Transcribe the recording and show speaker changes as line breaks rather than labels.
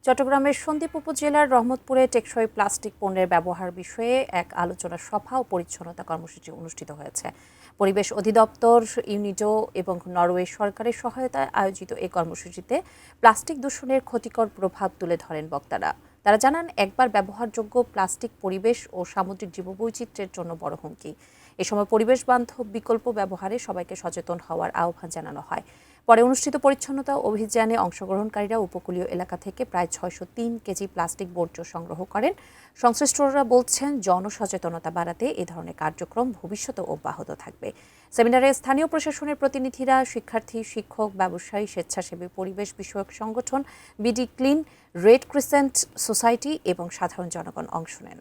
চট্টগ্রামের সন্দ্বীপ উপজেলার রহমতপুরে টেকসই প্লাস্টিক পণ্যের ব্যবহার বিষয়ে এক আলোচনা সভা ও পরিচ্ছন্নতা কর্মসূচি অনুষ্ঠিত হয়েছে। পরিবেশ অধিদপ্তর, ইউনিডো এবং নরওয়ে সরকারের সহায়তায় আয়োজিত এই কর্মসূচিতে প্লাস্টিক দূষণের ক্ষতিকর প্রভাব তুলে ধরেন বক্তারা। তারা জানান, একবার ব্যবহারযোগ্য প্লাস্টিক পরিবেশ ও সামুদ্রিক জীববৈচিত্র্যের জন্য বড় হুমকি। এ সময় পরিবেশ বান্ধব বিকল্প ব্যবহারে সবাইকে সচেতন হওয়ার আহ্বান জানানো হয়। পরে অনুষ্ঠিত পরিচ্ছন্নতা অভিযানে অংশগ্রহণকারীরা উপকূলীয় এলাকা থেকে প্রায় ৬০৩ কেজি প্লাস্টিক বর্জ্য সংগ্রহ করেন। সংশ্লিষ্টরা বলছেন, জনসচেতনতা বাড়াতে এ ধরনের কার্যক্রম ভবিষ্যতে অব্যাহত থাকবে। সেমিনারে স্থানীয় প্রশাসনের প্রতিনিধিরা, শিক্ষার্থী, শিক্ষক, ব্যবসায়ী, স্বেচ্ছাসেবী পরিবেশ বিষয়ক সংগঠন, BD clean, red crescent society এবং সাধারণ জনগণ অংশ নেন।